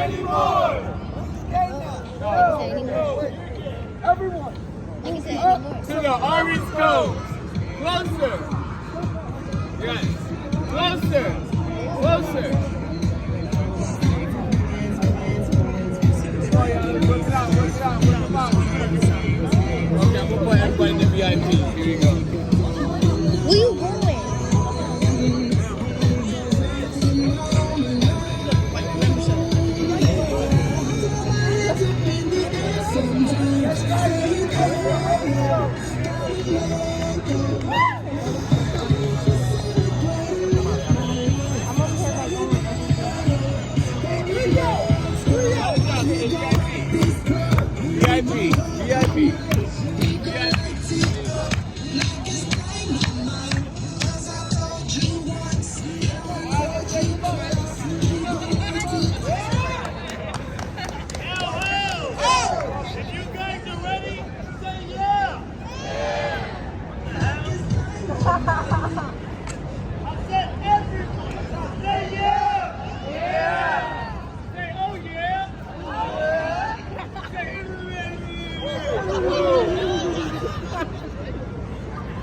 anymore. Everyone. To the orange coast. Closer. Yes. Closer. Closer. Okay, I'm gonna put everybody in the VIP. Here we go. Where you going? VIP. VIP.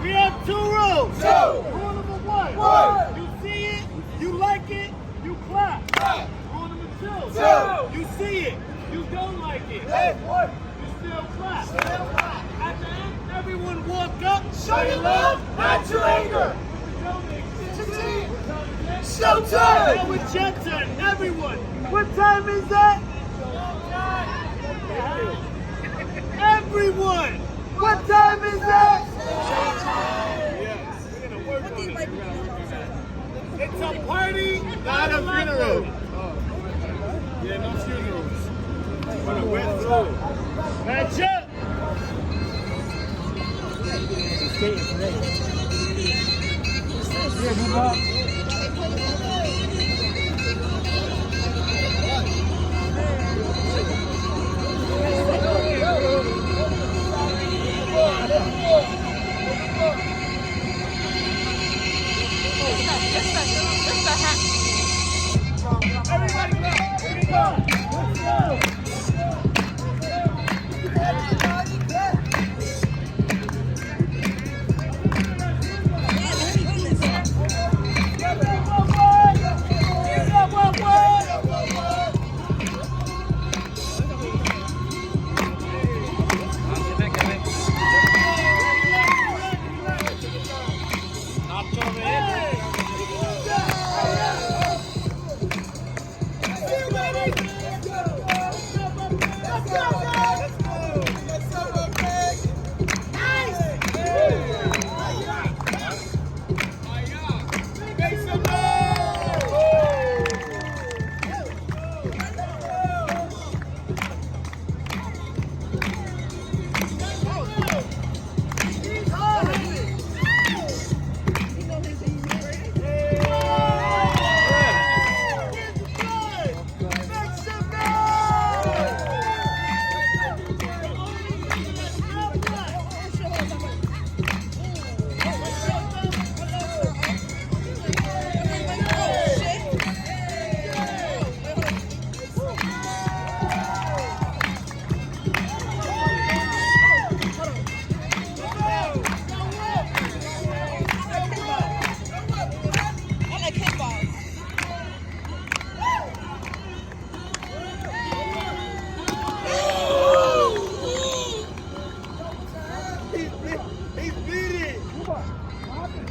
We have two rules. Rule number one. You see it, you like it, you clap. Rule number two. You see it, you don't like it. You still clap. At the end, everyone walk up. Show your love, not your anger. Showtime! Now it's your turn, everyone. What time is that? Everyone! What time is that? Yes. It's a party, Not a funeral. Yeah, no funerals. But a wet floor. Match up! Everybody clap! Here we go! Let's go!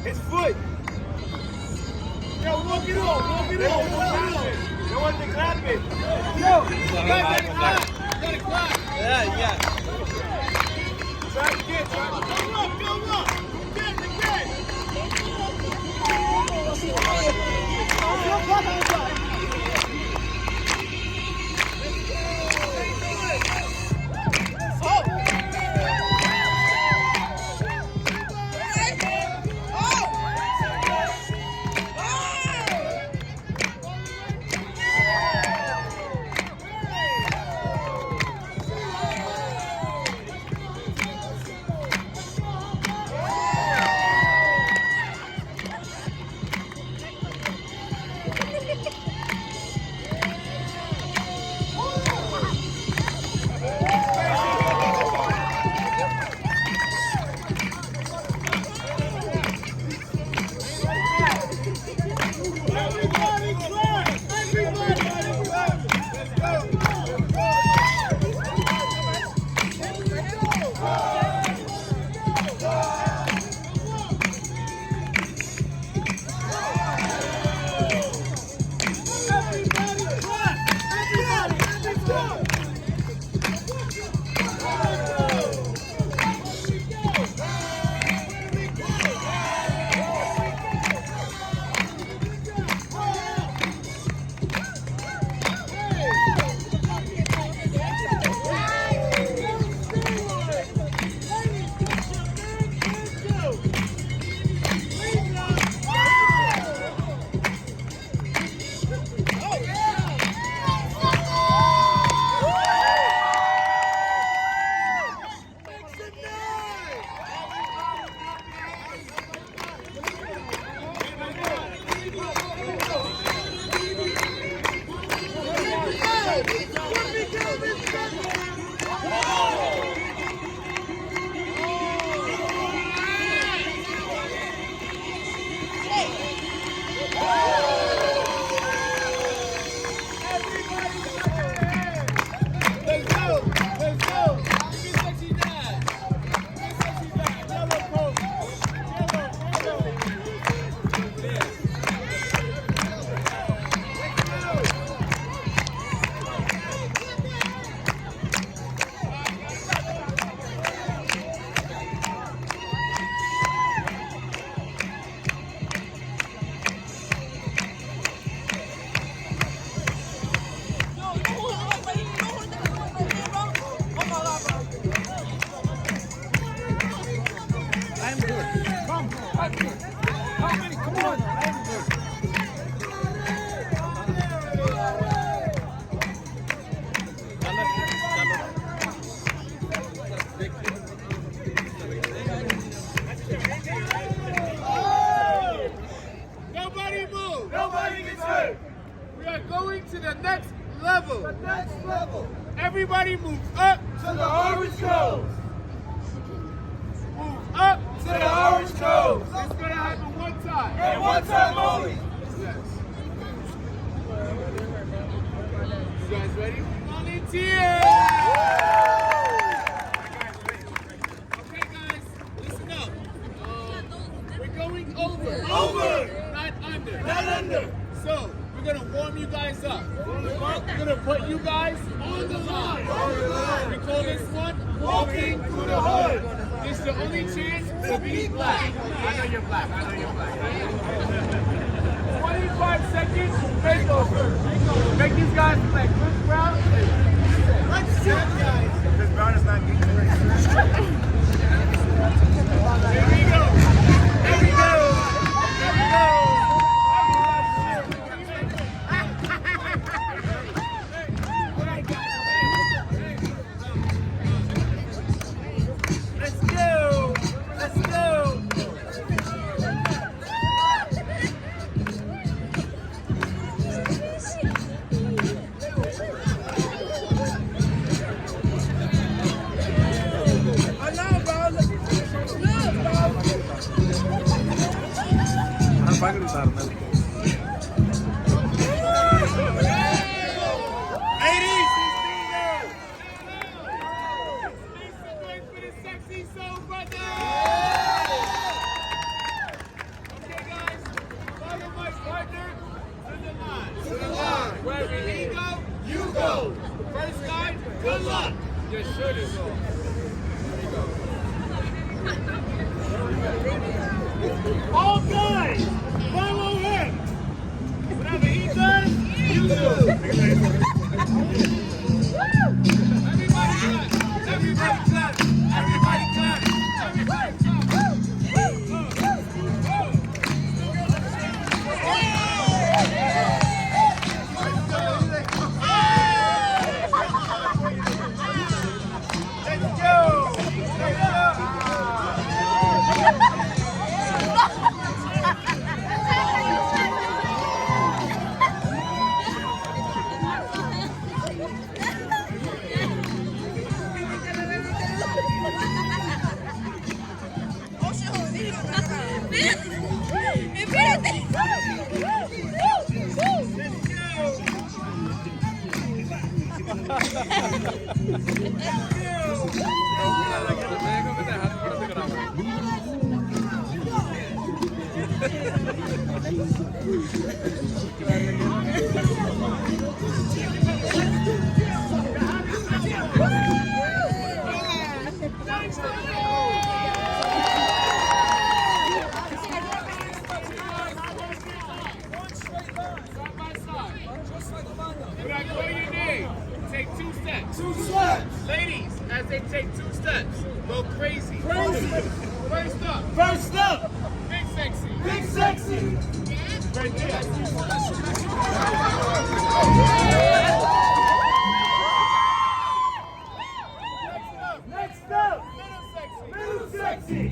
His foot. Yo, walk it on, walk it on, walk it on. There wasn't clapping. Yo, you guys gotta clap. You gotta clap. Yeah. Try it again. Go up. Again. next level. Everybody move up to the orange coast. Move up to the orange coast. It's gonna happen one time. And one time only. Yes. You guys ready? Volunteer! Okay, guys, listen up. We're going over. Over! Not under. Not under. So, we're gonna warm you guys up. We're gonna put you guys on the line. We call this one walking through the hood. This is the only chance to be black. I know you're black. 25 seconds, makeover. Make these guys look like Chris Brown. Let's shoot, guys. Chris Brown is not getting it. Here we go. Here we go. Here we go. Let's go. Let's go. Wherever he go, you go. First guy, good luck. Your shirt is off. All guys, follow him. Whatever he does, you do. Everybody clap. Everybody clap. Everybody clap. Everybody clap. Take 2 steps. 2 steps. Ladies, as they take 2 steps, go crazy. Crazy. First up. First up. Big sexy. Big sexy. Right there. Next up. Middle sexy. Middle sexy.